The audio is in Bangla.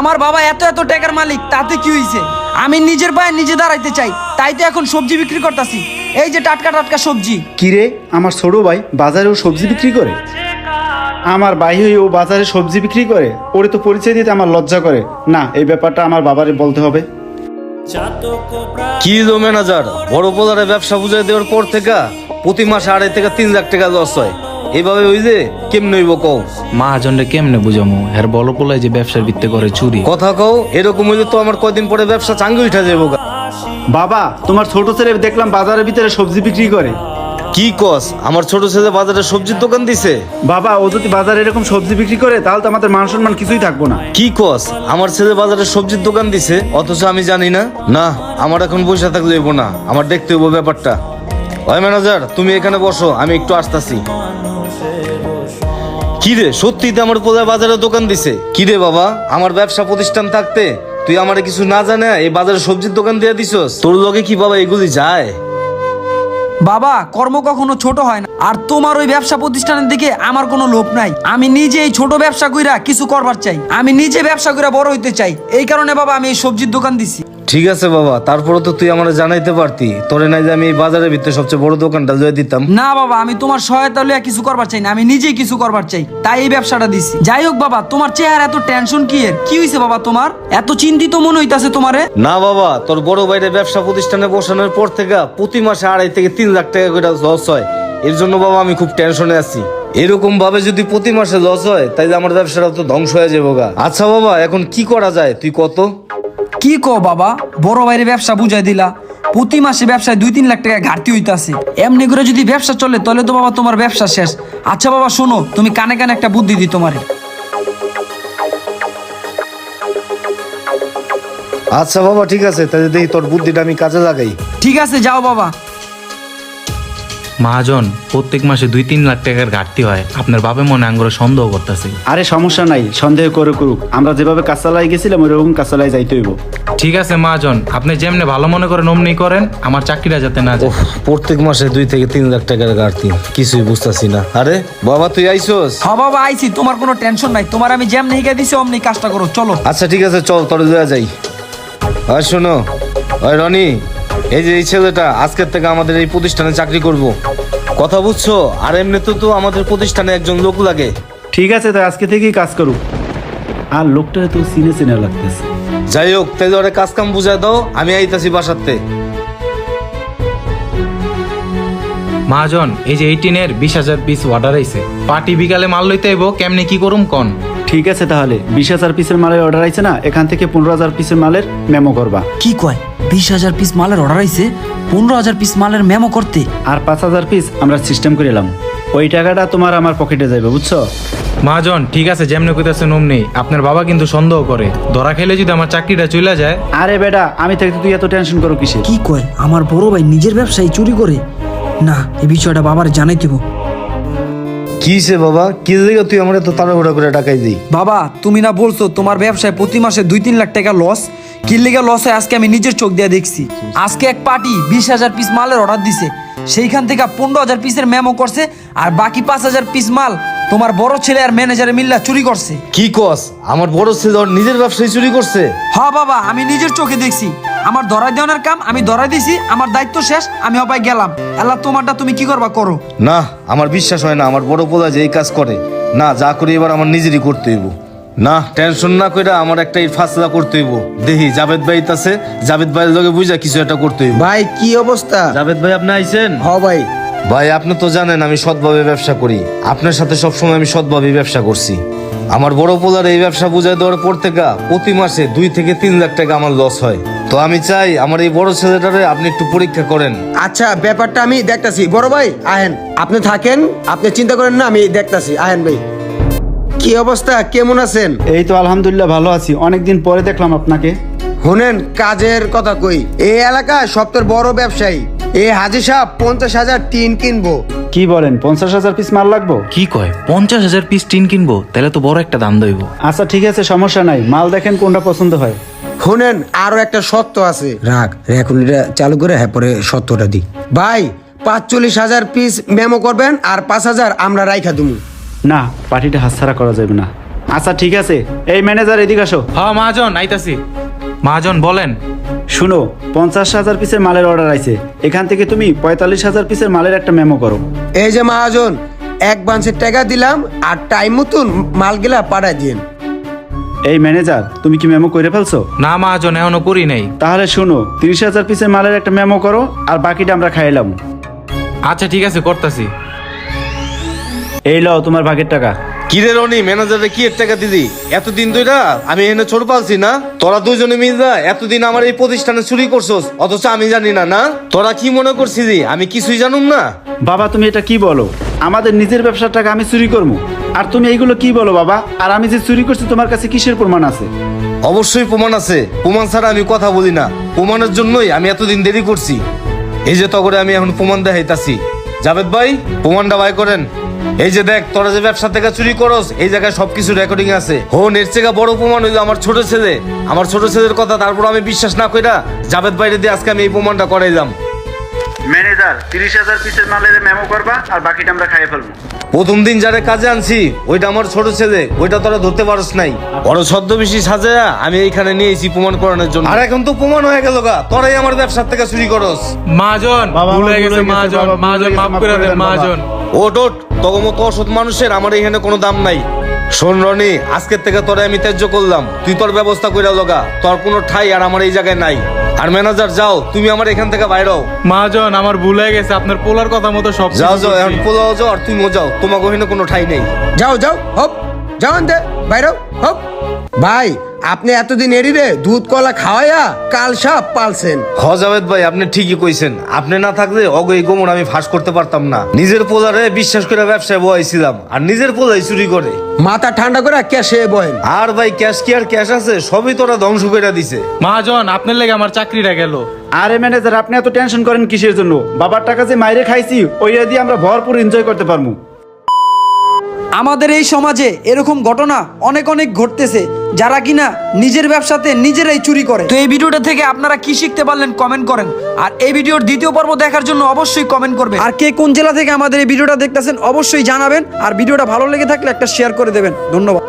আমার বাবা এত এত টাকার মালিক, তাতে কি হইছে? আমি নিজের পায়ে নিজে দাঁড়াইতে চাই, তাই তো এখন সবজি বিক্রি করতেছি। এই যে টাটকা টাটকা সবজি। কিরে, আমার ছোট ভাই বাজারেও সবজি বিক্রি করে? আমার ভাই হয়ে ও বাজারে সবজি বিক্রি করে? ওরে তো পরিচয় দিতে আমার লজ্জা করে। না, এই ব্যাপারটা আমার বাবারে বলতে হবে। কি গো ম্যানেজার, বড় পোলারে ব্যবসা বুঝাই দেওয়ার পর থেকে প্রতি মাসে 2.5 থেকে 3 লাখ টাকা লস হয়। এইভাবে ওই যে কেমনে হইব কও? মহাজনরে কেমনে বুঝামু? এর বল পোলায় যে ব্যবসার ভিত্তি করে চুরি। কথা কও, এরকম হইলে তো আমার কয়দিন পরে ব্যবসা চাঙ্গি উঠা যাবো। বাবা, তোমার ছোট ছেলে দেখলাম বাজারের ভিতরে সবজি বিক্রি করে। কি কস? আমার ছোট ছেলে বাজারে সবজির দোকান দিছে? বাবা, ও যদি বাজারে এরকম সবজি বিক্রি করে তাহলে তো আমাদের মান সম্মান কিছুই থাকবো না। কি কস? আমার ছেলে বাজারে সবজির দোকান দিছে অথচ আমি জানি না? না, আমার এখন পয়সা থাকলে হইব না, আমার দেখতে হইব ব্যাপারটা। ওই ম্যানেজার, তুমি এখানে বসো, আমি একটু আসতাছি। কি রে, সত্যি তো আমার পোলায় বাজারে দোকান দিছে? কি রে বাবা, আমার ব্যবসা প্রতিষ্ঠান থাকতে তুই আমারে কিছু না জানে এই বাজারে সবজির দোকান দিয়ে দিছস? তোর লগে কি বাবা এগুলি যায়? বাবা, কর্ম কখনো ছোট হয় না। আর তোমার ওই ব্যবসা প্রতিষ্ঠানের দিকে আমার কোনো লোভ নাই। আমি নিজে এই ছোট ব্যবসা কইরা কিছু করবার চাই। আমি নিজে ব্যবসা কইরা বড় হইতে চাই। এই কারণে বাবা আমি এই সবজির দোকান দিছি। ঠিক আছে বাবা, তারপরে তো তুই আমার জানাইতে পারতি, তোরে নাই যে আমি এই বাজারের ভিতরে সবচেয়ে বড় দোকানটা লয়ে দিতাম। না বাবা, আমি তোমার সহায়তা লইয়া কিছু করবার চাই না, আমি নিজেই কিছু করবার চাই, তাই এই ব্যবসাটা দিছি। যাই হোক বাবা, তোমার চেহারা এত টেনশন কি এর? কি হইছে বাবা তোমার? এত চিন্তিত মনে হইতাছে তোমারে? না বাবা, তোর বড় ভাইরে ব্যবসা প্রতিষ্ঠানে বসানোর পর থেকে প্রতি মাসে 2.5 থেকে 3 লাখ টাকা করে লস হয়। এর জন্য বাবা আমি খুব টেনশনে আছি। এরকম ভাবে যদি প্রতি মাসে লস হয় তাইলে আমার ব্যবসাটা তো ধ্বংস হয়ে যাবো গা। আচ্ছা বাবা, এখন কি করা যায় তুই কত? কি কো বাবা, বড় ভাইরে ব্যবসা বুঝাই দিলা, প্রতি মাসে ব্যবসায় 2-3 লাখ টাকা ঘাটতি হইতাছে। এমনি করে যদি ব্যবসা চলে তাহলে তো বাবা তোমার ব্যবসা শেষ। আচ্ছা বাবা শোনো, তুমি কানে কানে একটা বুদ্ধি দিই তোমারে। আচ্ছা বাবা, ঠিক আছে, তাহলে দেখি তোর বুদ্ধিটা আমি কাজে লাগাই। ঠিক আছে, যাও বাবা। মহাজন, প্রত্যেক মাসে 2-3 লাখ টাকার ঘাটতি হয়। আপনার বাপে মনে আঙ্গুরে সন্দেহ করতেছে। আরে সমস্যা নাই, সন্দেহ করে করুক। আমরা যেভাবে কাঁচালাই গেছিলাম ওইরকম কাঁচালাই যাইতে হইব। ঠিক আছে মহাজন, আপনি যেমনে ভালো মনে করেন অমনি করেন, আমার চাকরিটা যাতে না যায়। প্রত্যেক মাসে 2 থেকে 3 লাখ টাকার ঘাটতি, কিছুই বুঝতেছি না। আরে বাবা, তুই আইসোস? হ্যাঁ বাবা আইছি, তোমার কোনো টেনশন নাই। তোমার আমি যেমনি হিগা দিছি অমনি কাজটা করো, চলো। আচ্ছা ঠিক আছে, চল তোর দেওয়া যাই। আর শোনো, ওই রনি, এই যে এই ছেলেটা আজকের থেকে আমাদের এই প্রতিষ্ঠানে চাকরি করব, কথা বুঝছো? আর এমনিতে তো আমাদের প্রতিষ্ঠানে একজন লোক লাগে। ঠিক আছে, তাই আজকে থেকেই কাজ করুক। আর লোকটারে তো চিনে চিনে লাগতেছে। যাই হোক, তাইলে ওরা কাজ কাম বুঝাই দাও, আমি আইতাছি বাসাতে। মহাজন, এই যে 18-এর 20,000 পিস অর্ডার আইছে। পার্টি বিকালে মাল লইতে আইব, কেমনে কি করুম কোন? ঠিক আছে, তাহলে 20,000 পিসের মালের অর্ডার আইছে না, এখান থেকে 15,000 পিসের মালের মেমো করবা। কি কয়? 20,000 পিস মালের অর্ডার আইছে, 15,000 পিস মালের মেমো করতে? আর 5,000 পিস আমরা সিস্টেম করে এলাম। ওই টাকাটা তোমার আমার পকেটে যাবে, বুঝছো? মহাজন, ঠিক আছে, যেমনে কইতাছেন অমনি। আপনার বাবা কিন্তু সন্দেহ করে, ধরা খেলে যদি আমার চাকরিটা চলে যায়। আরে বেটা, আমি থাকতে তুই এত টেনশন করো কিসে? কি কয়? আমার বড় ভাই নিজের ব্যবসায় চুরি করে? না, এই বিষয়টা বাবার জানাই দিব। কিসে বাবা, কি জায়গা তুই আমার এত তাড়াহুড়া করে টাকাই দিই? বাবা, তুমি না বলছো তোমার ব্যবসায় প্রতি মাসে 2-3 লাখ টাকা লস? কি লিগা লস হয় আজকে আমি নিজের চোখ দিয়ে দেখছি। আজকে এক পার্টি 20,000 পিস মালের অর্ডার দিছে, সেইখান থেকে 15,000 পিসের মেমো করছে, আর বাকি 5,000 পিস মাল তোমার বড় ছেলে আর ম্যানেজারে মিল্লা চুরি করছে। কি কস? আমার বড় ছেলে ওর নিজের ব্যবসায় চুরি করছে? হ্যাঁ বাবা, আমি নিজের চোখে দেখছি। আমার ধরাই দেওয়ার কাম আমি ধরাই দিছি, আমার দায়িত্ব শেষ, আমি অপায় গেলাম। আল্লাহ তোমারটা তুমি কি করবা করো। না, আমার বিশ্বাস হয় না আমার বড় পোলা যে এই কাজ করে। না, যা করি এবার আমার নিজেরই করতে হইব। না, টেনশন না কইরা আমার একটা এই ফাসলা করতে হইব। দেখি জাভেদ ভাই আছে, জাভেদ ভাইয়ের লগে বুঝা কিছু একটা করতে হইব। ভাই কি অবস্থা? জাভেদ ভাই, আপনি আইছেন? হ ভাই। ভাই, আপনি তো জানেন আমি সৎভাবে ব্যবসা করি। আপনার সাথে সবসময় আমি সৎভাবে ব্যবসা করছি। আমার বড় পোলার এই ব্যবসা বুঝাই দেওয়ার পর থেকে প্রতি মাসে 2 থেকে 3 লাখ টাকা আমার লস হয়। তো আমি চাই আমার এই বড় ছেলেটারে আপনি একটু পরীক্ষা করেন। আচ্ছা, ব্যাপারটা আমি দেখতাছি। বড় ভাই আহেন, আপনি থাকেন, আপনি চিন্তা করেন না, আমি দেখতাছি। আহেন ভাই, কি অবস্থা, কেমন আছেন? এই তো আলহামদুলিল্লাহ ভালো আছি, অনেকদিন পরে দেখলাম আপনাকে। শুনেন, কাজের কথা কই। এই এলাকা সবচেয়ে বড় ব্যবসায়ী এই হাজি সাহেব 50,000 টিন কিনবো। কি বলেন, 50,000 পিস মাল লাগবো? কি কয়? 50,000 পিস টিন কিনবো? তাহলে তো বড় একটা দাম দইব। আচ্ছা ঠিক আছে, সমস্যা নাই, মাল দেখেন কোনটা পছন্দ হয়। শুনেন, আরো একটা শর্ত আছে। রাখ, এখন এটা চালু করে হ্যাঁ পরে শর্তটা দি। ভাই, 45,000 পিস মেমো করবেন, আর 5,000 আমরা রাইখা দেবো। না, পার্টিটা হাতছাড়া করা যাবে না। আচ্ছা ঠিক আছে, এই ম্যানেজার এদিকে আসো। হ্যাঁ মহাজন আইতাছি। মহাজন বলেন। শুনো, 50,000 পিসের মালের অর্ডার আইছে, এখান থেকে তুমি 45,000 পিসের মালের একটা মেমো করো। এই যে মহাজন, অ্যাডভান্সের টাকা দিলাম আর টাইম মতন মালগুলা পাঠাই দিন। এই ম্যানেজার, তুমি কি মেমো করে ফেলছো? না মহাজন, এখনো করি নাই। তাহলে শুনো, 30,000 পিসের মালের একটা মেমো করো, আর বাকিটা আমরা খাইলাম। আচ্ছা ঠিক আছে, করতাছি। এই লও তোমার ভাগের টাকা। কিরে রনি, ম্যানেজারে কি এর টাকা দিদি? এতদিন ধইরা আমি এনে ছোট পালছি না? তোরা দুজনে মিলে এতদিন আমার এই প্রতিষ্ঠানে চুরি করছস, অথচ আমি জানি না? না, তোরা কি মনে করছিস আমি কিছুই জানুম না? বাবা তুমি এটা কি বলো? আমাদের নিজের ব্যবসার টাকা আমি চুরি করবো, আর তুমি এইগুলো কি বলো বাবা? আর আমি যে চুরি করছি তোমার কাছে কিসের প্রমাণ আছে? অবশ্যই প্রমাণ আছে, প্রমাণ ছাড়া আমি কথা বলি না। প্রমাণের জন্যই আমি এতদিন দেরি করছি। এই যে তগরে আমি এখন প্রমাণ দেখাইতাছি। জাভেদ ভাই, প্রমাণটা বাই করেন। এই যে দেখ, তোরা যে ব্যবসা থেকে চুরি করস, এই জায়গায় সবকিছু রেকর্ডিং আছে। এর থেকে বড় প্রমাণ হইলো আমার ছোট ছেলে। আমার ছোট ছেলের কথা তারপর আমি বিশ্বাস না কইরা জাভেদ ভাইরে দিয়ে আজকে আমি এই প্রমাণটা করাইলাম। ম্যানেজার, 30,000 পিসের মালের মেমো করবা, আর বাকিটা আমরা খাইয়ে ফেলবো। প্রথম দিন যারে কাজে আনছি ওইটা আমার ছোট ছেলে, ওইটা তোরা ধরতে পারস নাই। বড় ছদ্মবেশী সাজায়া আমি এইখানে নিয়েছি প্রমাণ করানোর জন্য। আর এখন তো প্রমাণ হয়ে গেল গা, তোরাই আমার ব্যবসার থেকে চুরি করস। মহাজন বাবা, ভুল হয়ে আমার ভুল গেছে হয়ে গেছে, মহাজন। বাবা, ভুল মহাজন হয়ে গেছে, মাফ মাফ করে করে দেন দেন, বাবা। মহাজন। ওট তোর মতো অসৎ মানুষের আমার এখানে কোনো দাম নাই। শোন রনি, আজকের থেকে তোরে আমি ত্যায্য করলাম, তুই তোর ব্যবস্থা কইরা লগা। তোর কোনো ঠাই আর আমার এই জায়গায় নাই। আর ম্যানেজার যাও, তুমি আমার এখান থেকে বাইরে হও। মহাজন আমার ভুল হয়ে গেছে, আপনার পোলার কথা মতো সব কিছু যাও যাও, করছি। এখন পোলাও যাও আর তুমিও যাও, তোমাকে ওখানে কোনো ঠাই নেই। যাও যাও, হপ যাও আনতে বাইরে হপ। ভাই, আপনি এতদিন এরিরে দুধ কলা খাওয়াইয়া কাল সাপ পালছেন। জাভেদ ভাই, আপনি ঠিকই কইছেন। আপনি না থাকলে অগ এই গোমর আমি ফাঁস করতে পারতাম না। নিজের পোলারে বিশ্বাস করে ব্যবসায় বহাইছিলাম, আর নিজের পোলাই চুরি করে। মাথা ঠান্ডা করে ক্যাশে বহেন। আর ভাই, ক্যাশ কি আর ক্যাশ আছে? সবই তোরা ধ্বংস করে দিছে। মহাজন আপনার লেগে আমার চাকরিটা গেল। আরে ম্যানেজার, আপনি এত টেনশন করেন কিসের জন্য? বাবার টাকা যে মাইরে খাইছি, ওইটা দিয়ে আমরা ভরপুর এনজয় করতে পারবো। আমাদের এই সমাজে এরকম ঘটনা অনেক অনেক ঘটতেছে, যারা কিনা নিজের ব্যবসাতে নিজেরাই চুরি করে। তো এই ভিডিওটা থেকে আপনারা কি শিখতে পারলেন কমেন্ট করেন, আর এই ভিডিওর দ্বিতীয় পর্ব দেখার জন্য অবশ্যই কমেন্ট করবেন। আর কে কোন জেলা থেকে আমাদের এই ভিডিওটা দেখতেছেন অবশ্যই জানাবেন, আর ভিডিওটা ভালো লেগে থাকলে একটা শেয়ার করে দেবেন। ধন্যবাদ।